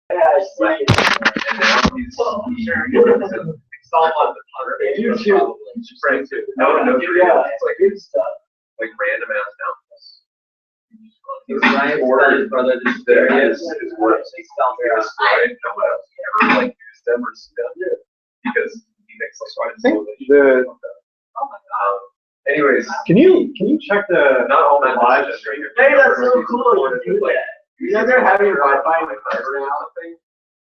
And now he's installed on the YouTube. Right too. No, it's like good stuff. Like random ass mountains. His brother is there. His work. Right? No one else ever like used them or stuff because he makes like I think the. Anyways, can you check the not all that live stream? Hey, that's so cool. You do that. You know they're having Wi-Fi in the car or something,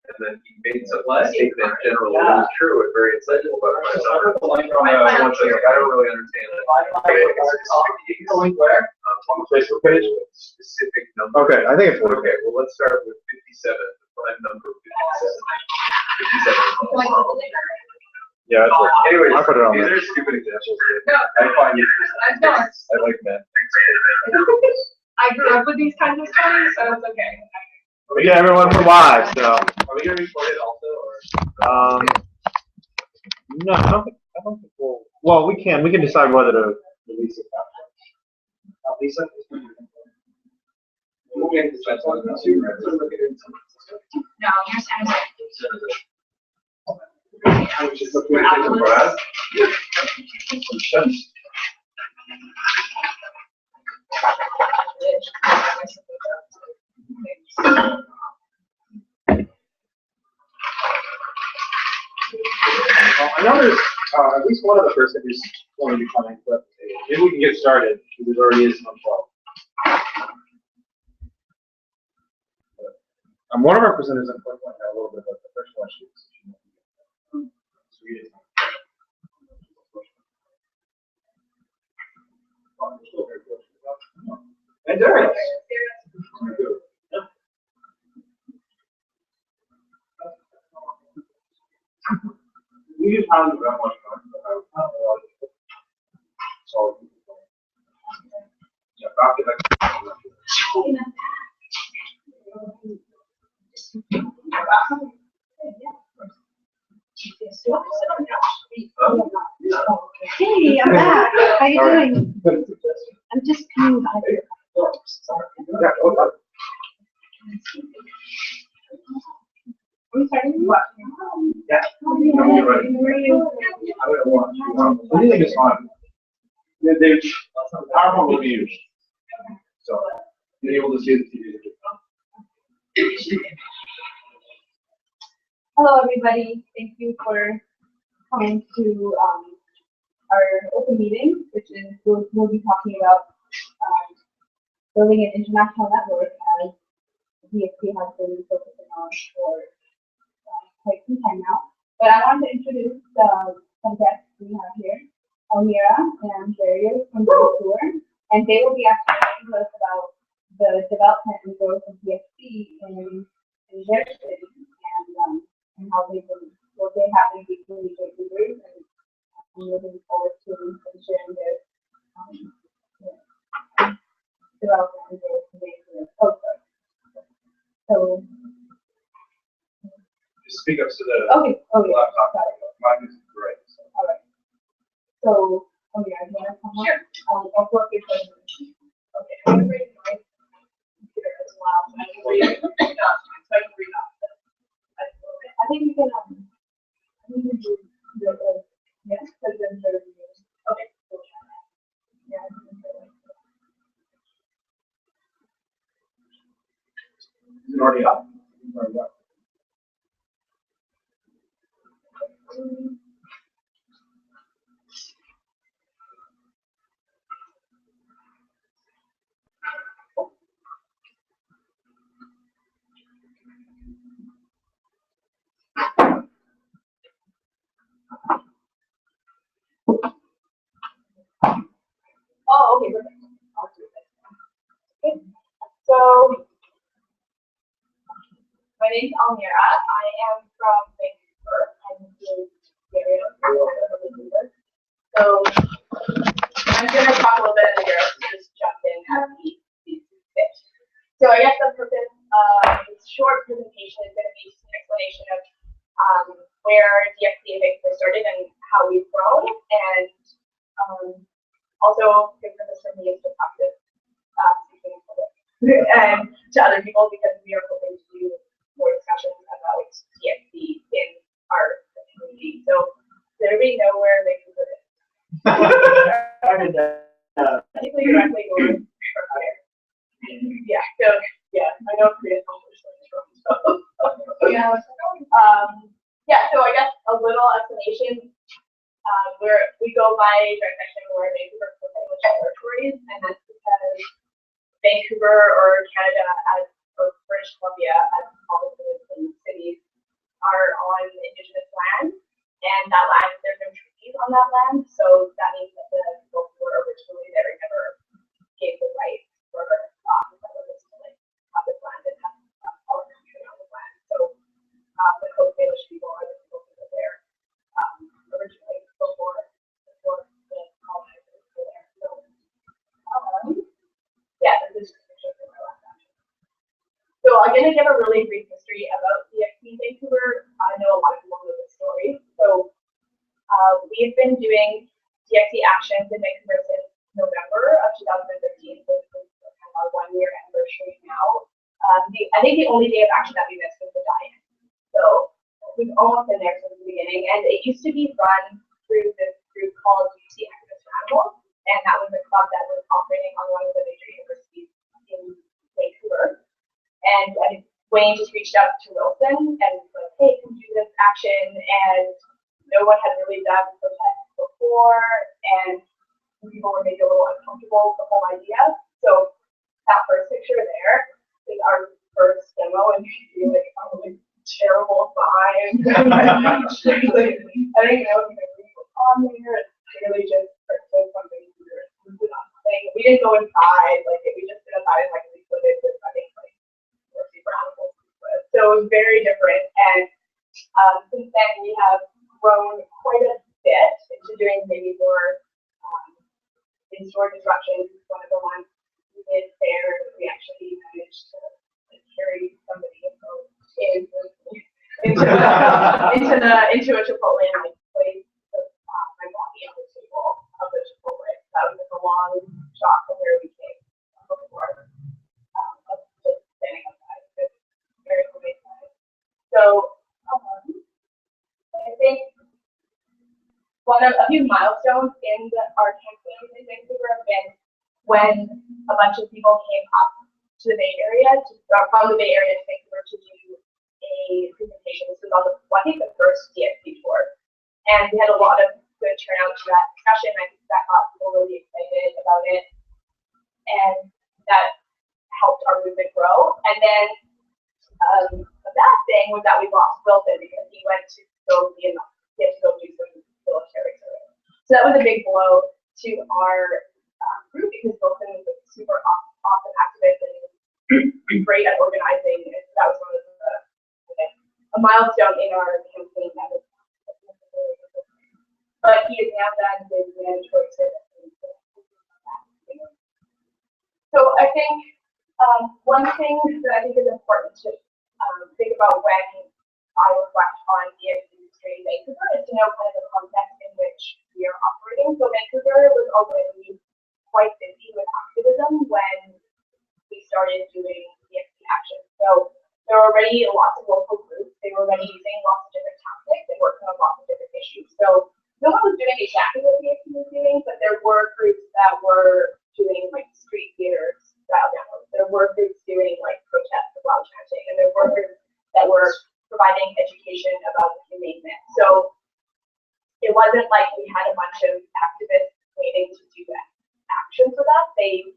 and then he made some statement in general that was true and very insightful about myself. Like, I don't really understand it. Link where? on the Facebook page? Specific number. Okay, I think it's working. Okay, well let's start with 57. The prime number 57. 57. Yeah, that's working. Anyways, I put it on these there. are stupid examples. I find it. I like that. I grew up with these kinds of stories, so it's okay. We get everyone for live, so. Are we gonna record it also, or? No, I don't think we'll. Well, we can decide whether to release it. Lisa? No, you're I was just looking at the Brad. I know there's at least one of the person who's going to be coming, but maybe we can get started because there already is some 12. One of our presenters at point had a little bit about the first question. And there it is. We just have that much time. So, yeah, back to that. Hey, I'm back. How you doing? I'm just coming out of your Yeah, okay. Are we starting? What? Yeah. Anything is fine. They PowerPoint will be used. So you're able to see the TV. Hello, everybody. Thank you for coming to our open meeting, which is we'll be talking about building an international network as DFP has been focusing on for quite some time now. But I wanted to introduce some guests we have here, Almira and Priya from the tour, and they will be actually talking to us about the development and growth of DFP in their city and how they've been, what they have been doing with their leaders, and I'm looking forward to sharing their development and growth in their culture. So. Speak up so that Okay. laptop. Got it. Mine is great. So. All right. So, yeah, you want to come on? I'll work your presentation. Okay. I'm going to raise my computer as well. So I can read it. I think you can. I think you do. Yes, because then there's. Okay. Yeah. Is it already up? Already up. Oh, okay, perfect. I'll do that. Okay. So, my name is Almira. I am from Vancouver. I'm in the area of Vancouver. So, I'm going to talk a little bit in the Europe, just jump in at the fit. So, I guess the purpose of this short presentation is going to be an explanation of where DFP basically started and how we've grown, and also the purpose for me is to practice speaking in public and to other people, because we are hoping to do more discussion anybody know where Vancouver is? Basically directly north from here. Yeah, so, yeah, I know Priya from so. Yeah, so I guess a little explanation. We go by direct section where Vancouver Provincial Territories, and that's because Vancouver or Canada or British Columbia as provinces and cities are on Indigenous land, and that land, there's no treaties on that land, so that means that the people who were originally there never gave the right for settlers to like have this land and have all the country on the land. So the Coast Salish people are the people who were there originally before the colonizers were there. So this is just a picture from my last action. So I'm going to give a really brief history about DXC Vancouver. I know a lot of people know this story. So we've been doing DXC actions in Vancouver since November of 2013. So this is kind of our 1 year anniversary now. I think the only day of action that we missed was the die-in. So we've almost been there since the beginning. And it used to be run through this group called UC Activists for Animals. And that was a club that was operating on one of the major universities in Vancouver. And Wayne just reached out to Wilson and was like, hey, can we do this action? And no one had really done protests before, and people were maybe a little uncomfortable with the whole idea. So that first picture there is our first demo, and you see like a really terrible sign. I don't even know if you can read what's on there. It's really just something we didn't go inside, like we just did outside and like we put it with I think like super animals. So it was very different, and since then we have grown quite a bit into doing maybe more in-store disruptions. One of the ones we did there, we actually managed to like, carry somebody into a Chipotle and I placed my body on the table of the Chipotle. That was like a long shot from where we came before. Just standing outside. It's very homemade side. So I think a few milestones in our campaign in Vancouver have been when a bunch of people came up to the Bay Area, from the Bay Area to Vancouver to do a presentation. This was on I think the first DXC tour. And we had a lot of good turnout to that discussion. I think that got people really excited about it. And that helped our movement grow. And then the bad thing was that we lost Wilson because he went to go do some military service. So that was a big blow to our group because Wilson was a super awesome activist and great at organizing. And that was one of a milestone in our campaign that was but he is now done his mandatory service. So I think one thing that I think is important to think about when I reflect on the industry in Vancouver is to know kind of the context in which we are operating. So Vancouver was already quite busy with activism when we started doing DXC action. So there were already lots of local groups. They were already using lots of different tactics and working on lots of different issues. So no one was doing exactly what DXC was doing, but there were groups that were doing like street theater style demos. There were groups doing like protests of loud chanting, and there were groups that were providing education about the humaneness. So it wasn't like we had a bunch of activists waiting to do that action for that. They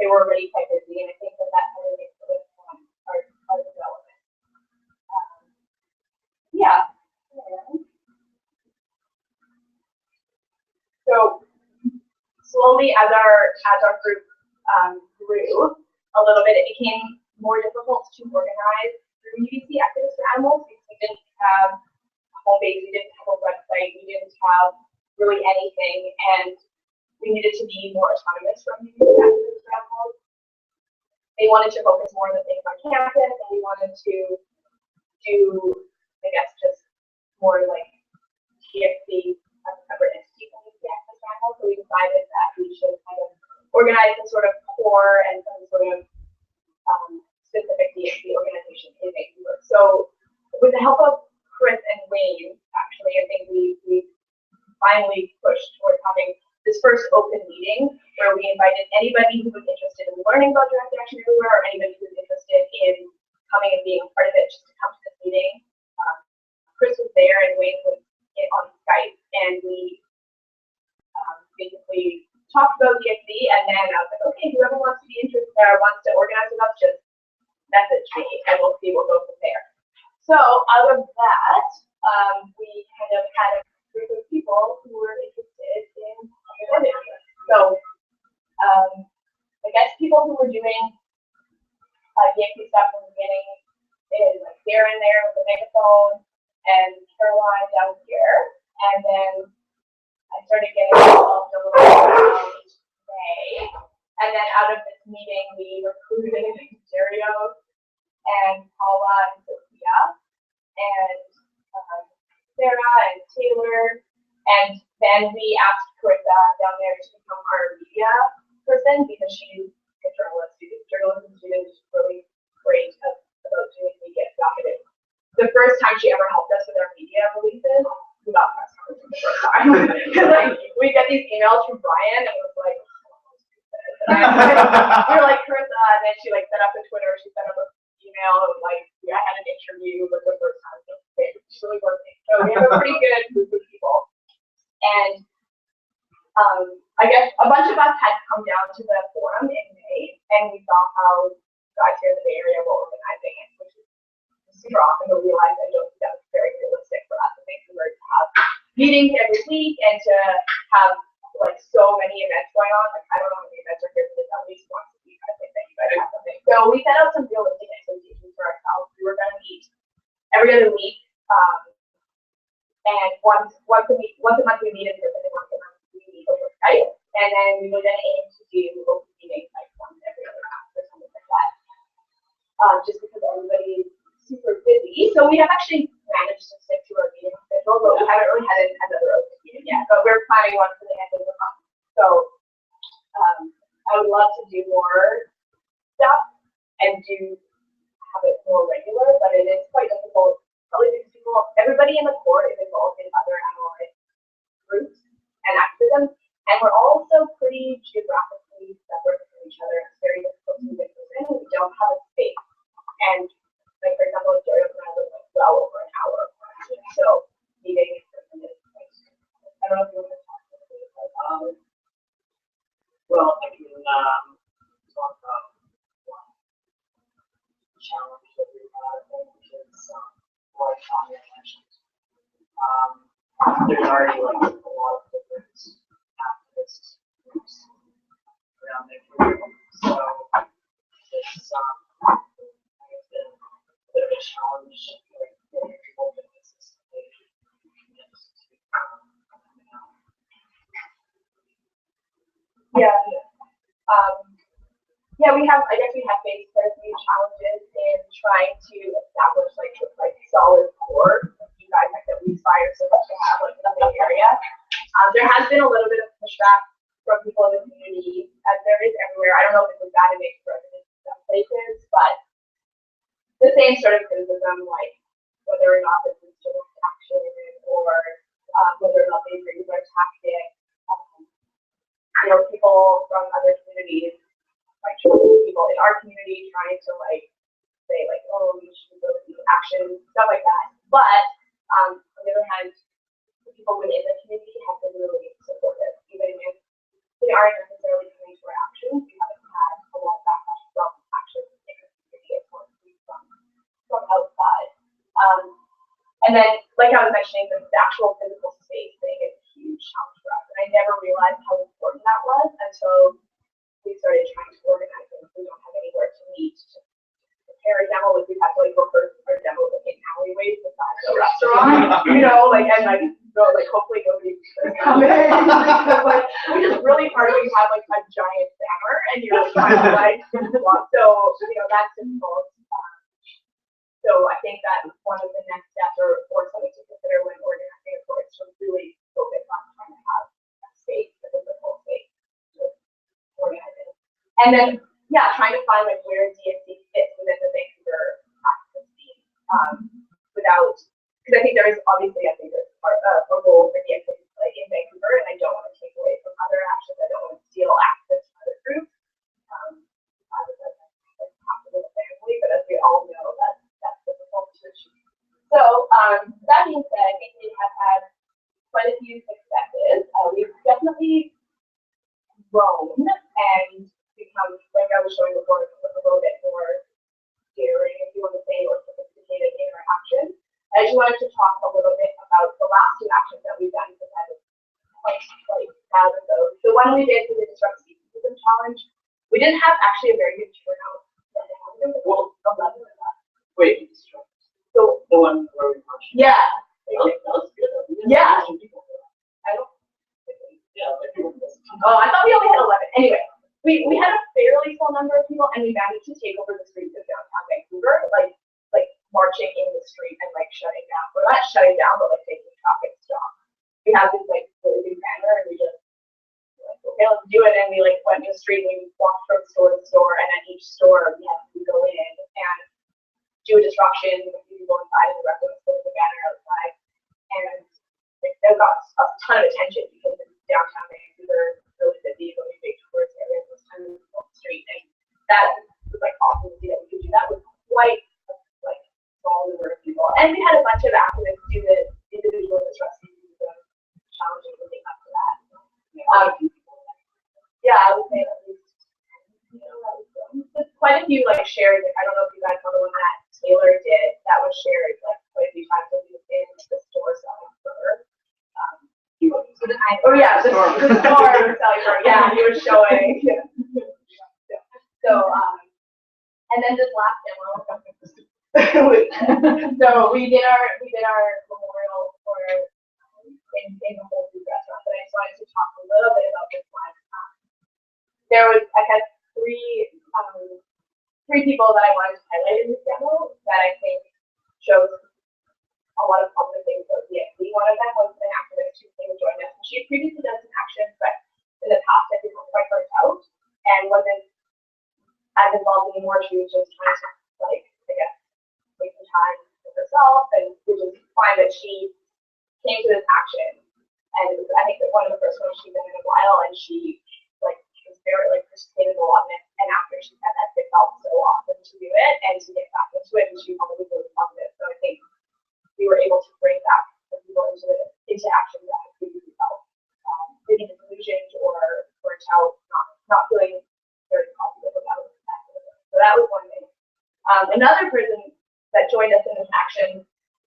were already quite busy, and I think that kind of makes it our development. Yeah. So slowly, as our group grew a little bit, it became more difficult to organize through UBC Activists for Animals because we didn't have a home base, we didn't have a website, we didn't have really anything, and we needed to be more autonomous from UBC Activists for Animals. They wanted to focus more on the things on campus, and we wanted to do, I guess, just more like DXC as a separate entity from UBC Activists for Animals. So we decided that we should kind of organize some sort of core and some sort of specific DXC organization in Vancouver. So with the help of Chris and Wayne, actually, I think we finally pushed towards having this first open meeting where we invited anybody who was interested in learning about direct action everywhere, or anybody who was interested in coming and being a part of it, just to come to this meeting. Chris was there and Wayne was on Skype, and we basically talked about DXD, and then I was like, okay, whoever wants to be interested or wants to organize with us, just message me, and we'll go from there. So out of that, we kind of had a group of people who were interested in organizing. So I guess people who were doing DXD stuff from the beginning is like Darren there with the megaphone, and Caroline down here, and then I started getting involved a little bit around May, and then out of this meeting we recruited Dario and Paula and Sophia and Sarah and Taylor, and then we asked Carissa down there to become our media person because she's a journalism student, is really great about doing media stuff. The first time she ever helped us with our media releases, we got press conference the first time. Because like we get these emails from Brian, and it was like, we were like, Carissa, and then she like set up a Twitter, she set up an email, and like I had an interview with the first time. So it's really working. So we have a pretty good group of people. And I guess a bunch of us had come down to the forum in May, and we saw how guys here in the Bay Area were organizing it, which is super awesome, but we realized I don't think that was very realistic for us. I think we were to have meetings every week and to have like so many events going on. Like I don't know how many events are here, but at least once a week I think that you guys have something. So we set out some realistic expectations for ourselves. We were going to meet every other week, and once a month we meet in person, and once a month we meet over Skype, and then we were going to aim to do open meetings like once every other month or something like that. Just because everybody's super busy. So we have actually managed to stick to our meeting schedule, but we haven't really had another open meeting yet. But we're planning one for the end of the month. So I would love to do more stuff and have it more regular, but it is quite difficult. Probably because everybody in the core is involved in other analytic groups and activism, and we're also pretty geographically separate from each other. It's very difficult to get in. We don't have a space. And like for example, Dario and I live like well over an hour apart. So meeting in person is like, I don't know if you want to talk to me, but well, I can talk about one challenge that we have, which is like on connections. There's already like a lot of different activist groups around there. So it's been a bit of a challenge, like getting people to consistently commit to coming out. Yeah, I guess we have faced quite a few challenges in trying to establish like solid core of you guys that we aspire so much to have like in the Bay Area. There has been a little bit of pushback from people in the community, as there is everywhere. I don't know if it's as bad as it makes residents in some places, but the same sort of criticism, like whether or not this is direct action or whether or not they agree with our tactic. People from other communities, like people in our community trying to like say like, oh, you should go to action, stuff like that. But on the other hand, the people within the community have been really supportive, even if they aren't necessarily coming to our actions. We haven't had a lot of backlash from actions in the community. It's mostly from outside. And then, like I was mentioning, the actual physical space thing is a huge challenge for us. And I never realized how important that was until we started trying to organize it. We don't have anywhere to meet to prepare a demo. Like we have to like rehearse our demo in alleyways beside the restaurant, and hopefully nobody's coming. Like which is really hard when you have like a giant banner and you're trying to like so that's difficult. So I think that one of the next steps or something to consider when organizing a course to really focus on trying to have a space, a physical space to organize it. And then, trying to find like where DXD fits within the Vancouver activist scene because I think there is obviously, there's a role for DXD to play in Vancouver. member and I don't want to take away from other actions. I don't want to steal access to other groups. I was half of the family, but as we all know, that's difficult to achieve. So that being said, I think we have had quite a few successes. We've definitely grown and become, like I was showing before, a little bit more daring, if you want to say, or sophisticated in our actions. I just wanted to talk a little bit about the last two actions that we've done, because I was quite proud of those. The one we did for the Disrupt Season Challenge, we didn't have actually a very good turnout. Well, 11 of that. Wait, so the one where we watched. Yeah. That was good. Yeah. I don't. Yeah. Oh, I thought we only had 11. Anyway, we had a fairly small number of people, and we managed to take over the streets of downtown Vancouver, like marching in the street and like shutting down, or not shutting down, but like taking traffic stop. We had this like really big banner, and we just like, okay, let's do it. And we like went to the street, and we walked from store to store, and at each store we had to go in and do a disruption with people inside, and the rest of us put the banner outside. And it got a ton of attention because it's downtown Vancouver, really busy, really big tourist areas, this time on the street, and that was like awesome to see that we could do that with quite small number of people. And we had a bunch of activists do the individual disrupt challenges leading up to that. Yeah, I would say at least, quite a few like shares. Like, I don't know if you guys saw the one that Taylor did that was shared like quite a few times when he was in the store selling fur. Oh yeah, the store selling fur. Yeah, he was showing. Yeah. So and then this last demo. So we did our memorial for in the Whole Foods restaurant, but I just wanted to talk a little bit about this one. I had three people that I wanted to highlight in this demo that I think shows a lot of positive things about DXC. One of them was an activist who came and joined us, and she had previously done some actions, but in the past I think was quite burnt out and wasn't as involved anymore. She was just trying to take some time with herself, and which is fine, but she came to this action, and I think that one of the first ones she'd done in a while, and she was very participated a lot in it, and after she said that, it felt so awesome to do it and to get back into it, and she probably really loved it. So I think we were able to bring back the people into action that had previously felt maybe disillusioned or burnt out, not feeling very positive about it. So that was one thing. Another person that joined us in this action,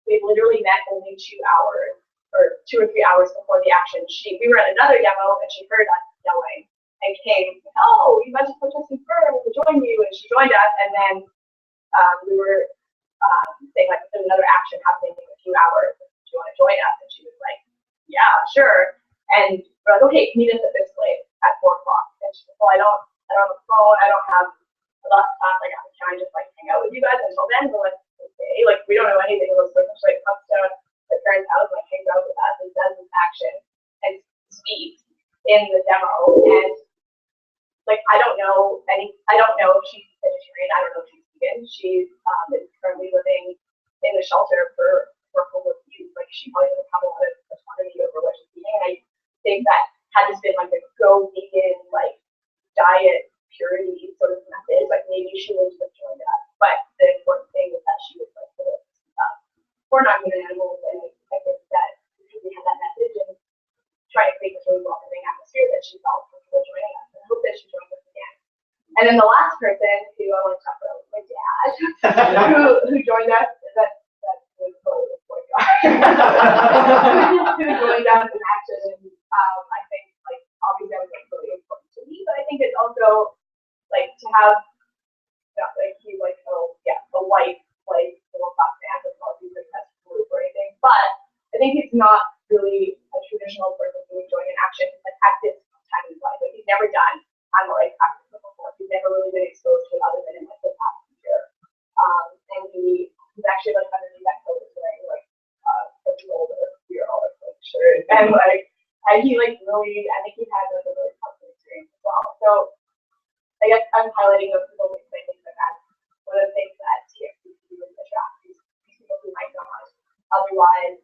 we literally met only 2 hours or 2 or 3 hours before the action. We were at another demo, and she heard us yelling and came, oh, you guys are protesting fur, we'll join you, and she joined us, and then we were saying like there's another action happening in a few hours, do you want to join us? And she was like, yeah, sure. And we're like, okay, meet us at this place at 4 o'clock. And she said, well, I don't have a phone, I don't have a laptop, like can I just like hang out with you guys until then? We're like, okay, like we don't know anything. It was like comes to the parents' house, like hangs out with us and does this action and speaks in the demo. And like I don't know if she's vegetarian, I don't know if she's vegan. She is currently living in the shelter for homeless youth. Like she probably doesn't have a lot of autonomy over what she's eating. And I think that had this been like a go vegan like diet purity sort of method, like maybe she would have joined us. But the important thing is that she was like we're not human animals, and I think that we had that message and try to create this really welcoming atmosphere that she felt comfortable joining us. And I hope that she joins us again. And then the last person who I want to talk about was my dad, who joined us. That's really cool. Who joined us in action. And I think like obviously that was like really important to me, but I think it's also like to have like he's like a white like middle class man that's not really that's group or anything. But I think he's not really a traditional person who would join an action like at this time in his life. Like he's never done like activism before. He's never really been exposed to it other than in like the past year. And he's actually like underneath that coat is wearing like a older year-old like shirt and like and he like really I think he had like a really positive experience as well. So I guess I'm highlighting those people because I think that that's one of the things that TXCC would attract these people who might not otherwise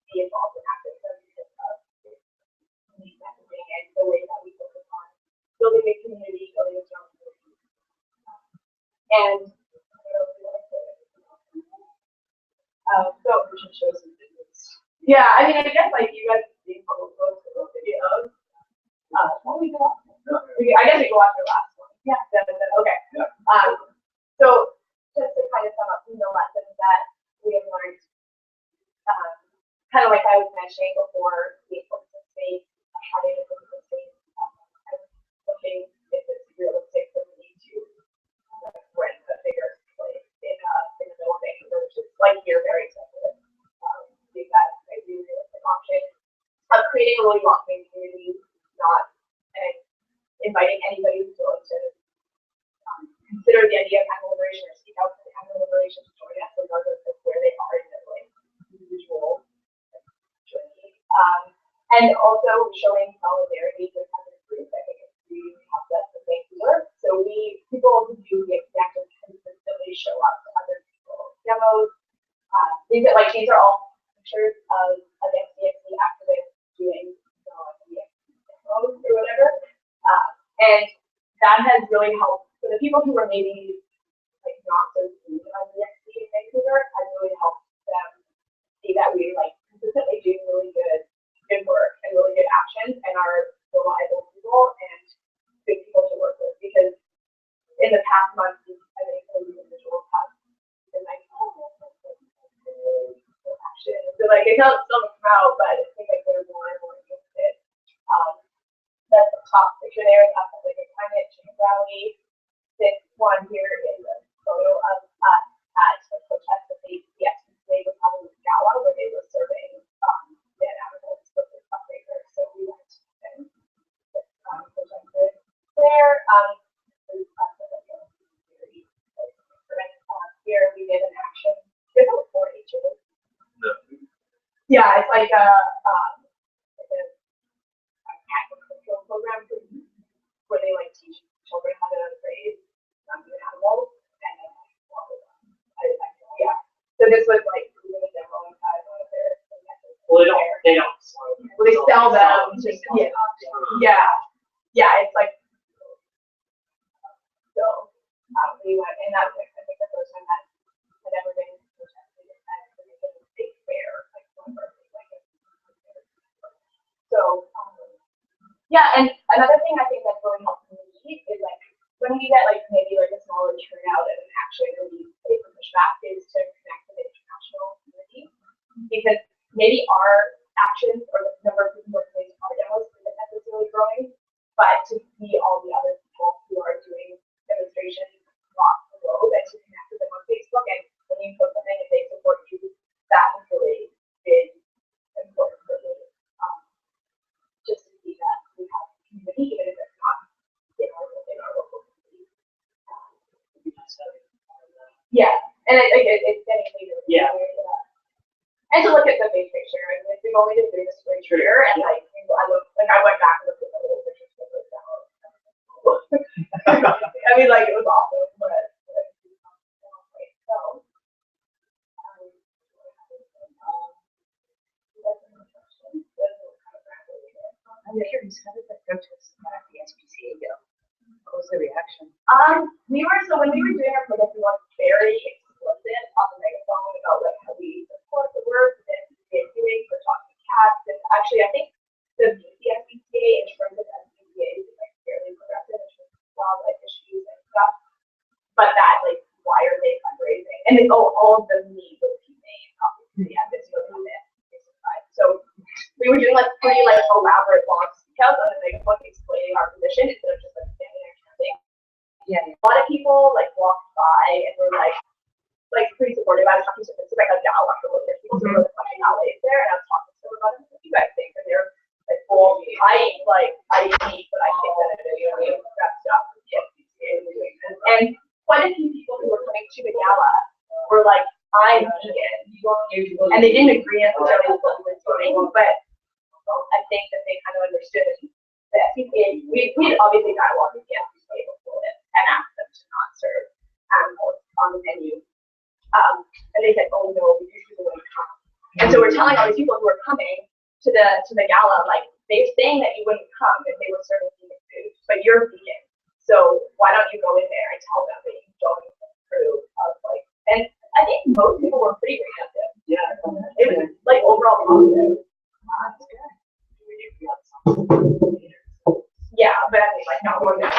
be involved in activism because of building a community, building a strong community. And so yeah, I mean, I guess like you guys see those videos. What we go after? I guess we go after the last one. Yeah. Okay. Yeah. So just to kind of sum up some of the lessons that we have learned, kind of like I was mentioning before, the importance of space, having a physical space, and looking if it's realistic for me to rent a bigger place in the middle of Vancouver, which is like here very expensive. Think that a really realistic option of creating a really welcoming community, not inviting anybody who's willing to consider the idea of animal liberation or speak out for the animal liberation to join us regardless of where they are in their like individual journey. And also showing solidarity with other groups. I think it's really helped us in Vancouver. So people who do the actions consistently show up to other people's demos. These are all pictures of an XDXD activist doing demos or whatever. And that has really helped. So the people who were maybe like not so keen on the XD in Vancouver has really helped them see that we like consistently doing really good work and really good actions and are reliable people and good people to work with. Because in the past months, I think some individuals have been like, oh, action. So like it doesn't still come out, but I think like they're more and more interested. That's the top picture there. That's like a climate change rally. This one here is a photo of us at a protest that the SPCA was having a gala where they were serving dead animals for the fundraiser. So we went and protested there. Here we did an action. There's only 4 H's. Yeah, it's like a agricultural program where they like teach children how to raise animals and yeah. So this was like doing a demo inside one of their. Well, they don't. Well, they sell them. Just yeah. It's like so. We went, and that's like I think the first time that had ever been protested at a big fair, like one birthday, like so. Yeah, and another thing I think that's really helpful me is like when we get like maybe like a smaller turnout at an action or we pay for pushback is to connect with the international community because maybe our actions or the number of people who are doing our demos isn't necessarily growing, but to see all the other people who are doing demonstrations across the globe and to connect with them on Facebook and when you post something and they support you, that has really been important for me. Just to see that we have a community, even if it's not in our local community. Yeah, and it's getting bigger. Yeah. And to look at the big picture, and like, we've only been doing this for a year, and like I went back and looked at the whole pictures of those demos. I mean, like it was awesome, but so. I'm curious, how did the protest at the SPCA go? What was the reaction? When we were doing our protest, we were very explicit on the megaphone about like how we support the work that they're doing for talking to cats. And actually, I think the SPCA in terms of SPCA is like fairly progressive in terms of wildlife issues and stuff. But that like, why are they fundraising? And then all of them need those humane, obviously, at this moment. So we were doing like pretty like elaborate long speakouts on the megaphone explaining our position instead of just like standing there chanting. Yeah. A lot of people like walked by and were like pretty supportive. I was talking to them, like a gal afterwards. There's people who were flashing outlays there, and I was talking to them about it. What do you guys think? And they're like, well, I eat meat, but I think that it is really that stuff. And quite a few people who were coming to the gala were like, I'm vegan, and they didn't agree necessarily with what we were doing, but I think that they kind of understood that we had obviously dialogued with the SPCA before this and asked them to not serve animals on the menu. And they said, oh no, we usually wouldn't come. And so we're telling all these people who are coming to the gala, like they're saying that you wouldn't come if they were serving vegan food. but you're vegan. So why don't you go in there and tell them that you don't approve of like, and I think most people were pretty receptive. Yeah. It was like overall positive. Yeah, but I mean, like, not more than that.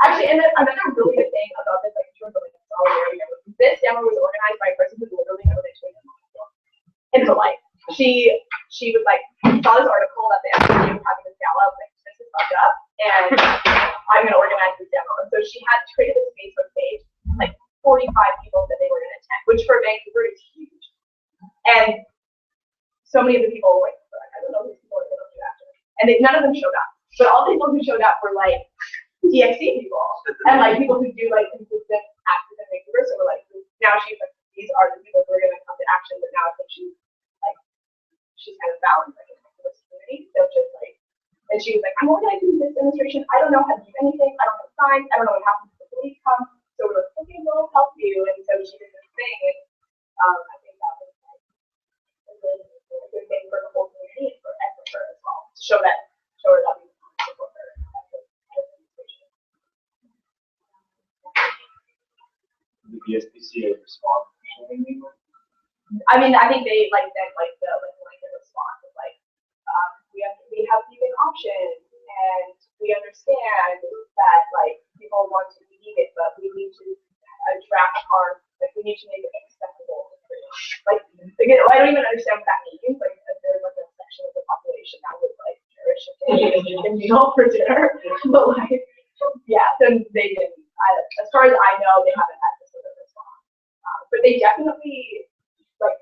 Actually, and then another really good thing about this, like, in terms of like solidarity, this demo was organized by a person who literally knows H1 in her life. She was like, saw this article that the FCC was having this gala, like, this is fucked up, and I'm gonna organize this demo. And so she had created this Facebook page, like 45 people that they were gonna attend, which for Vancouver is huge. And so many of the people were like, I don't know who these people are gonna do after. And none of them showed up. But all the people who showed up were like DXC people and like people who do like consistent actions in Vancouver. So we're like, now she's like, these are the people who are gonna come to action, but now I think she's kind of balanced like in this community. So just like, and she was like, I'm organizing this demonstration. I don't know how to do anything. I don't have signs. I don't know what happens if the police come. So we're like, okay, we'll help you. And so she did this thing, and I think that was like a good thing for the whole community and for her as well to show her that we support her. Did the SPCA respond? I mean, I think they like then like the response is like we have vegan options and we understand that like people want to be vegan, but we need to we need to make it accessible. Like again, I don't even understand what that means. Like if there's like a section of the population that would like cherish a vegan meal for dinner, but like yeah, then they didn't. As far as I know, they haven't had this sort of response, but they definitely like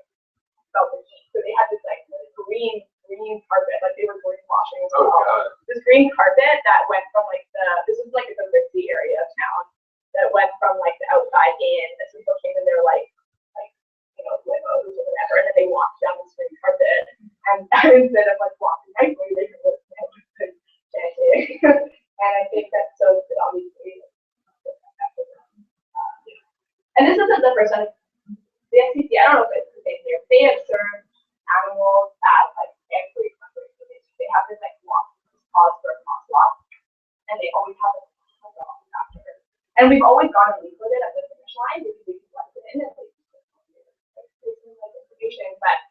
felt the heat. So they had this like green carpet, like they were greenwashing as well. Oh, this green carpet that went from like this is like the ritzy area of town that went from like the outside in. As people came in there like you know limos or whatever, and then they walked down this green carpet, and instead of like walking nicely, they could just chanting. And I think that so it obviously. And this isn't the first time. The FCC, I don't know if it's the same here. They have served animals at like every country. They have this like pause for a crosswalk, and they always have it after. And we've always gone and with it at the finish line because we can let it in and like information. But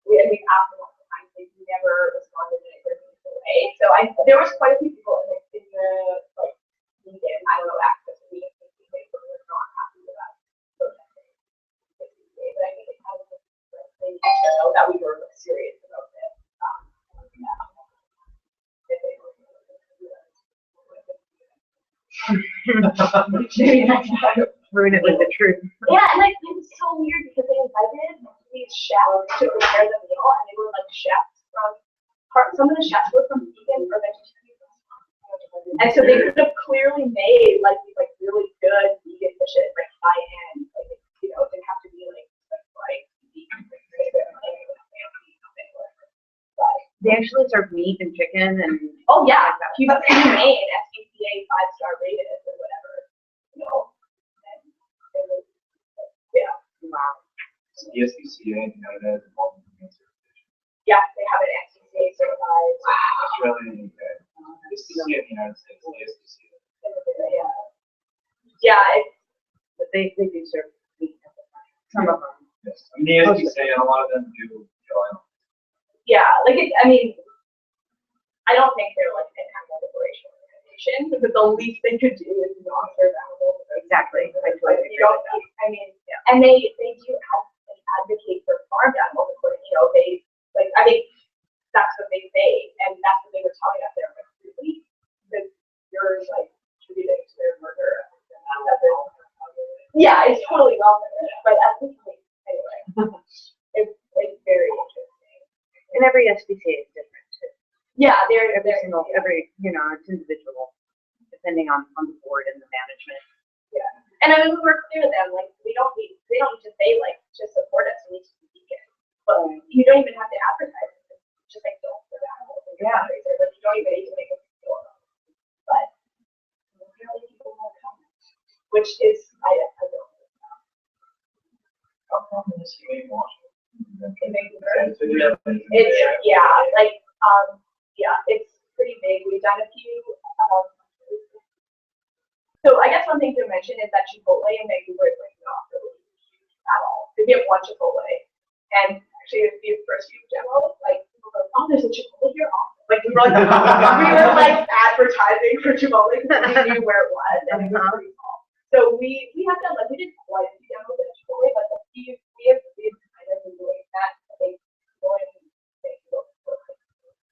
we've asked them lots of times. They've never responded in a good way. So there was quite a few people in the like vegan, I don't know, access to vegan they were not happy with us protesting. But I think it kind of they need to know that we were serious about this. Maybe next time ruin it with the truth. Yeah, and like it was so weird because they invited these chefs to prepare the meal, and they were like chefs from some of the chefs were from vegan or vegetarian restaurants, and so they could have clearly made like these like really good vegan dishes, like high end, like you know, it didn't have to be like vegan. They actually serve meat and chicken and Oh yeah, humane, SPCA 5-star rated or whatever, you know. And it was, yeah. wow. So the SPCA in Canada is involved in certification. Yeah, they have an SPCA certified. Australia and UK. The SPCA in the United States, the SPCA. Yeah, But they do serve meat. Some of them. Yes. I mean, the SPCA and a lot of them do. yeah, like it, I mean, I don't think they're like an animal liberation organization, but the least they could do is not serve animals. Exactly. Like, you don't, I mean, yeah. And they do advocate for farmed animals, according, you know, they, like, I think that's what they say, and that's what they were telling us there, like, really, because you're, like, attributing to their murder. Yeah, it's totally wrong, but at this point, anyway, it's very interesting. And every SPCA is different too. Yeah, every you know, it's individual, depending on the board and the management. Yeah, and I mean, we were clear to them, like, they don't need to say, like, to support us, we need to be vegan. But you don't even have to advertise it. It's just like, don't put animals in your fundraiser, but you don't even need to make a big deal about it. But apparently people won't come, which is, I don't know. How come this humane washing? It's, yeah, like, yeah, it's pretty big. We've done a few So I guess one thing to mention is that Chipotle in Vancouver is like not really at all. They get one Chipotle, and actually the first few demos, like people were like, oh, there's a Chipotle here. Awesome. Like we were like, we were like advertising for Chipotle because we knew where it was, and it was pretty small. So we have done like we did quite a few demos at Chipotle, but we have kind of been doing that. I think going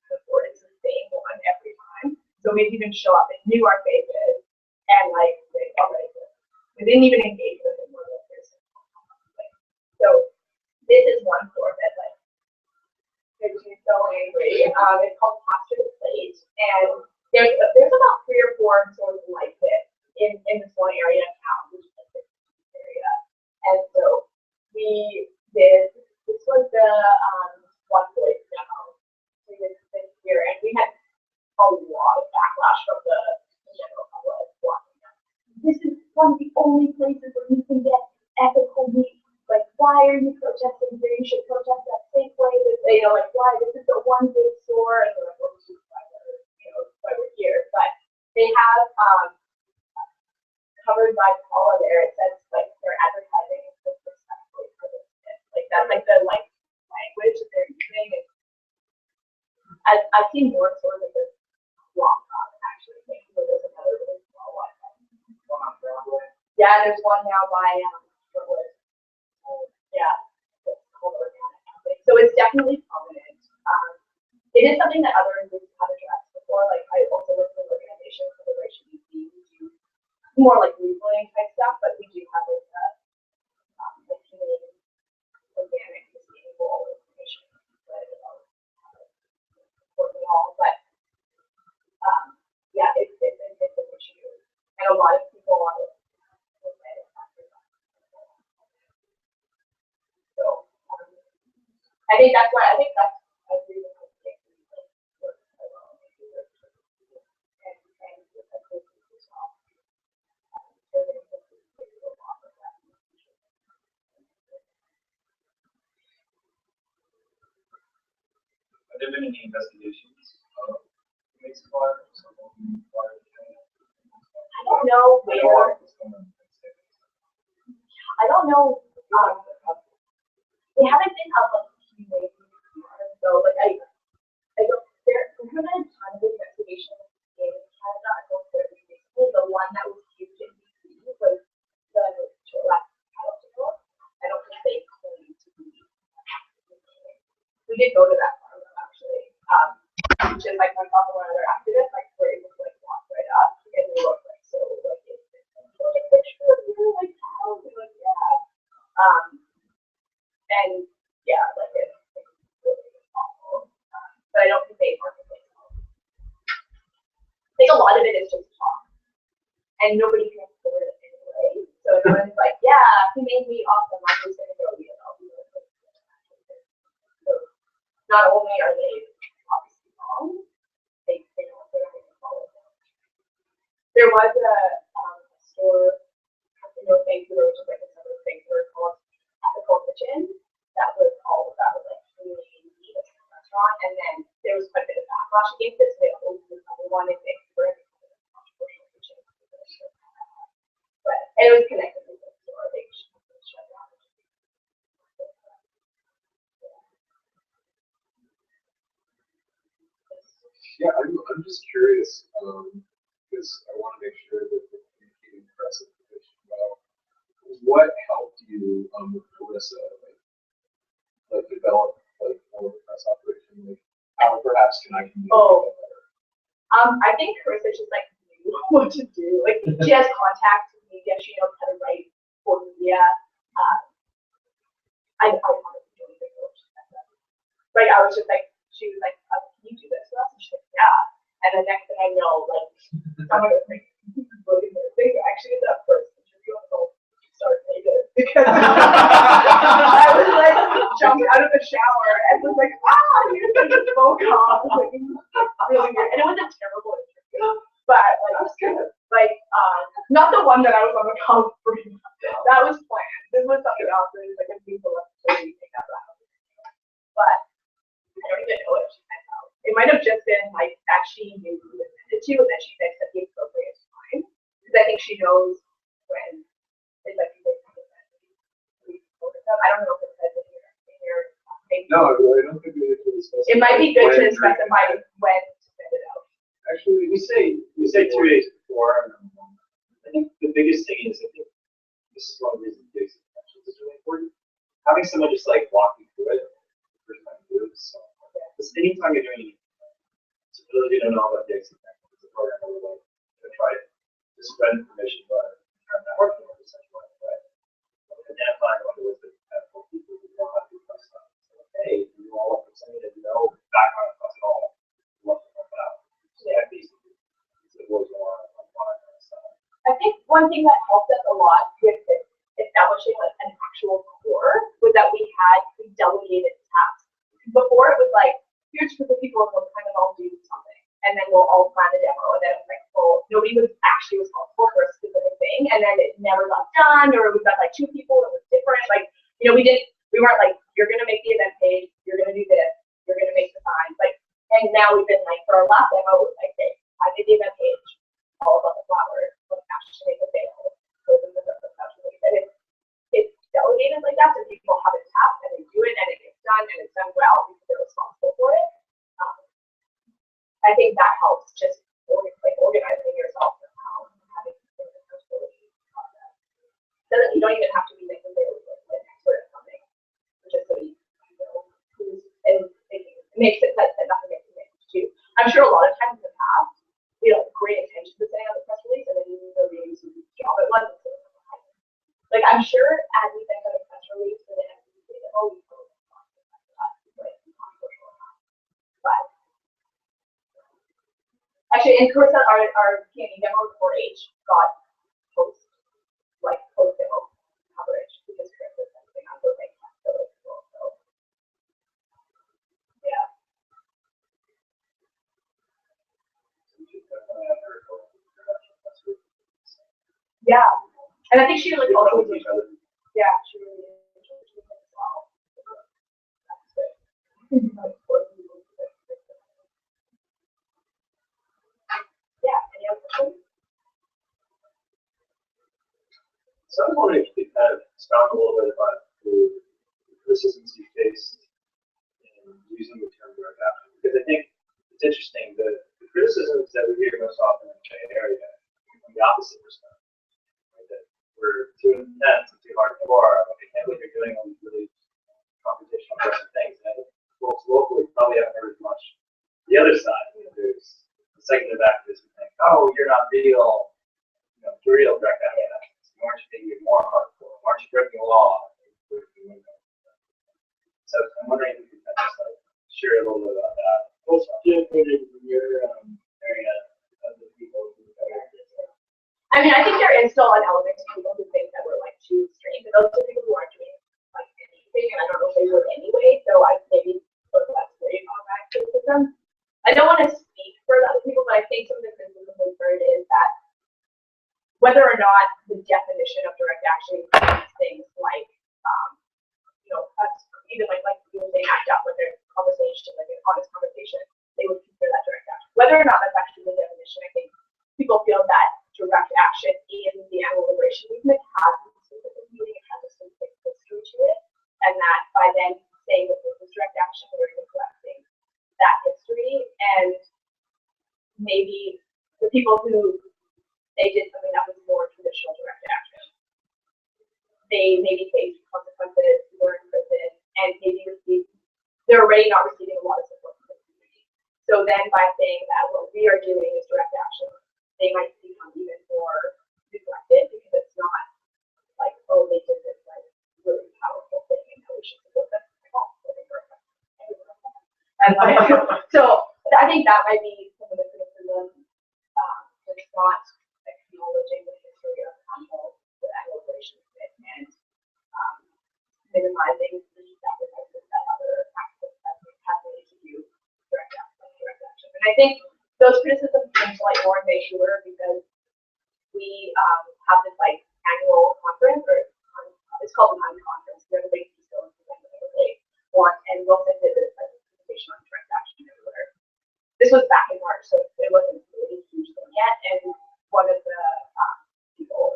before it's the same one every time. So we'd even show up and knew our faces and like they already did. We didn't even engage with them more than person. So this is one store that like makes me so angry. It's called Caption Plate, and there's about 3 or 4 stores like this in this one area of town, which is like this area. And so we did. This was the one place demo. We did this year, and we had a lot of backlash from the general public watching them. This is one of the only places where you can get ethical meat. Like, why are you protesting here? You should protest that Safeway. You know, like, why? This is the one big store, and they're like, well, this is why we're here. But they have covered by Paula there. It says like they're advertising respectfully for this. Like that's like the language that they're using. I've seen more stores of this long time actually. Like, so there's another really small one. Yeah, there's one now by yeah, it's called Organic. So it's definitely prominent. It is something that other groups have addressed before. Like I also work with an organization for Liberation BC. We do more like labeling type stuff, but we do have like humane, organic, sustainable information that support all. But yeah, it's an issue, and a lot of people want to. So I think that's why I agree with Have there been any investigations of inmates fire or something? I don't know where. I don't know. They haven't been up like humane, so like I don't. There have been a ton of investigations in Canada. I don't know basically the one that was huge in BC was the last hospital. I don't think they claim to be. We did go to that farm actually, which is like myself and one other activist, like we're able to like walk right up and we look like so like it's like a picture of you like how like yeah. And yeah, like it's really awful. But I don't think they marketplace. I think a lot of it is just talk, and nobody can afford it anyway. So everyone's like, yeah, he made me awesome. I'm just gonna go, you know. So not only are they obviously wrong, they don't even follow them. There was a store in North Vancouver, which is like a suburb of Vancouver called Ethical Kitchen. That was all that was like really neat as a restaurant, and then there was quite a bit of backlash against it, so they opened another one in Vancouver. But it was connected to the store. They shut down. Yeah, I'm just curious, because I want to make sure that we're communicating press information well. What helped you with Melissa, like develop like more of a press operation? Like how perhaps can I communicate that better? I think Carissa just like knew what to do. Like she has contacts with media, she knows how to write for media. I don't know doing the coach. Like I was just like, she was like, can you do this for us? And she's like, yeah. And the next thing I know, like someone was like, actually that first interview on the started naked because I was like jumped out of the shower and was like, here's like this phone call. Like, really weird. And it was a terrible interview. But like I was kind of like not the one that I was on the call for. That was planned. This was something else. It was like a people left to take that route. But I don't even know if she sent out. It might have just been like that she knew who it to and then she fixed at the appropriate time. Because I think she knows knows when it's like people come to I don't know if it says in your page. No, I don't think we actually discussed. It might be good to when specify when to send it out. Actually, we say 2 days before. I think the biggest thing is, I think this is one of the reasons basic connections is really important. Having someone just like walk you through it the first time you do it. So, because anytime you're doing anything, it's really good to know about the exit connections. It's a program where we're like, going to try to spread information about our networking or essentially, right? Identifying what it was that for people who know how to do stuff. So, hey, you all up for something that you know background across it all. Love to find out. So, yeah, basically, it's the voice on I think one thing that helped us a lot with establishing like an actual core was that we delegated tasks. Before it was like, here's a group of people and we'll kind of all do something. And then we'll all plan a demo. And then it was like, well, nobody was actually responsible for a specific thing. And then it never got done, or we got like 2 people that was different. Like, we weren't like, you're going to make the event page, you're going to do this, you're going to make the signs. Like, and now we've been like, for our last demo, it was like, hey, I did the event page, all about the flowers, like actually make the sale. And it's delegated like that, so people have a task and they do it and it gets done and it's done well because they're responsible for it. I think that helps just organizing yourself somehow, having an accountability process. Doesn't you don't even have to be necessarily an expert at something, just so you know who's and it makes it that nothing gets mixed too. I'm sure a lot of times in the past, great intention to sending out the press release, and then nobody knew whose job it was. Like I'm sure as we send out a press release for the FCC, that we post but actually, in course, our candy demo with 4-H got post demo coverage because Chris was sending out those like so yeah. Yeah, and I think she like also each other. Yeah, she really enjoyed it as well. That's good. Yeah, any other questions? So I was wondering if you could kind of expound a little bit about the criticisms you faced in using the term direct action, because I think it's interesting that the criticisms that we hear most often in the Bay Area are from the opposite perspective. That we're too intense and too hardcore. Like, I can't believe you're doing all these really computational things. And folks locally probably haven't heard as much. The other side, there's the segment of activists who think, oh, you're not real, real direct actions. Why aren't you making it more hardcore? Why aren't you breaking the law? So I'm wondering if you could just share a little bit about that. What's different in your area of the people who are I mean, I think there is still an element of people who think that we're like too extreme, but those are people who aren't doing like anything, and I don't know if they would anyway. So I maybe put less weight on that criticism. I don't want to speak for the other people, but I think some of the criticism we've heard is that whether or not the definition of direct action includes things like, even like people saying act out with their conversation, like an honest conversation, they would consider that direct action. Whether or not that's actually the definition, I think people feel that direct action in the animal liberation movement has a specific meaning, it has a specific history to it, and that by then saying that this is direct action, we're collecting that history, and maybe the people who they did something that was more traditional direct action, they maybe faced consequences, were in prison, and maybe they're already not receiving a lot of support from the community. So then by saying that what we are doing is direct action, they might become even more neglected because it's not like, oh, they did this like really powerful thing and we should support them. And like, so I think that might be some of the criticism. It's not acknowledging the history of the animal liberation movement and minimizing the sacrifices that other activists have made to do direct action. And I think those criticisms seem to like more in Vancouver because we have this like annual conference, or it's called the conference. We're the big facility that they want, and Wilson did this presentation on direct action everywhere. This was back in March, so it wasn't really huge thing yet. And one of the people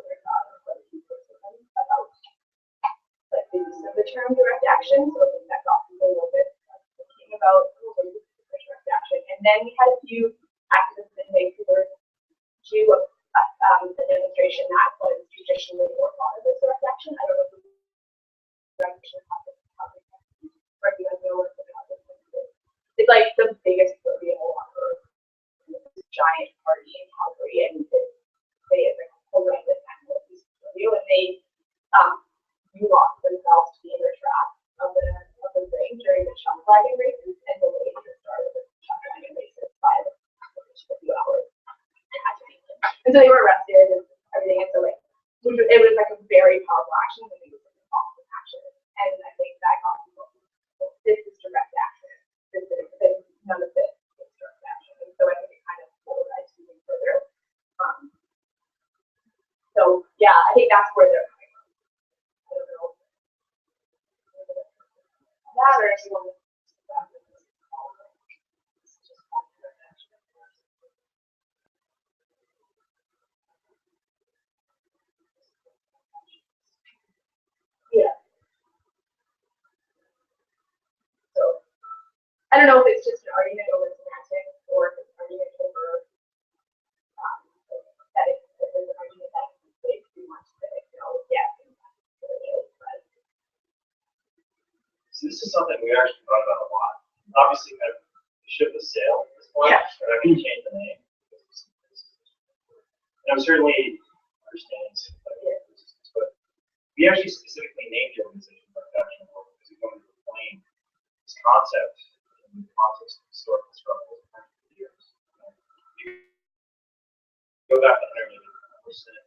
action, so I think that got people a little bit thinking about direct action. And then we had a few activists in Vancouver do a demonstration that was traditionally more thought of as direct action. I don't know if direct action happens, or if you guys know what the concept is. It's like the biggest rodeo on earth. This giant party in Calgary, and they have like horrendous animal abuse rodeo, and they lost themselves to be in the trap of the ring during the chuck wagon races, and the lady that started the chuck wagon races by a few hours. And so they were arrested and everything, and so like it was like a very powerful action, and it was like an awesome action. And I think that got people, this is direct action. None of this is direct action. And so I think it kind of polarized even further. So yeah, I think that's where they're coming from. I don't know. That or if you want to yeah. So I don't know if it's just an argument over semantics or if it's an argument over that it's an argument that we want to say, yes, it is, but So this is something we actually thought about a lot. Obviously, kind of the ship has sailed at this point. Yeah. We're not going to change the name. And I'm certainly understanding some of the resistance, but we actually specifically named the organization Direct Action World because we wanted to explain this concept in the context of historical struggles of years. Go back to 180%.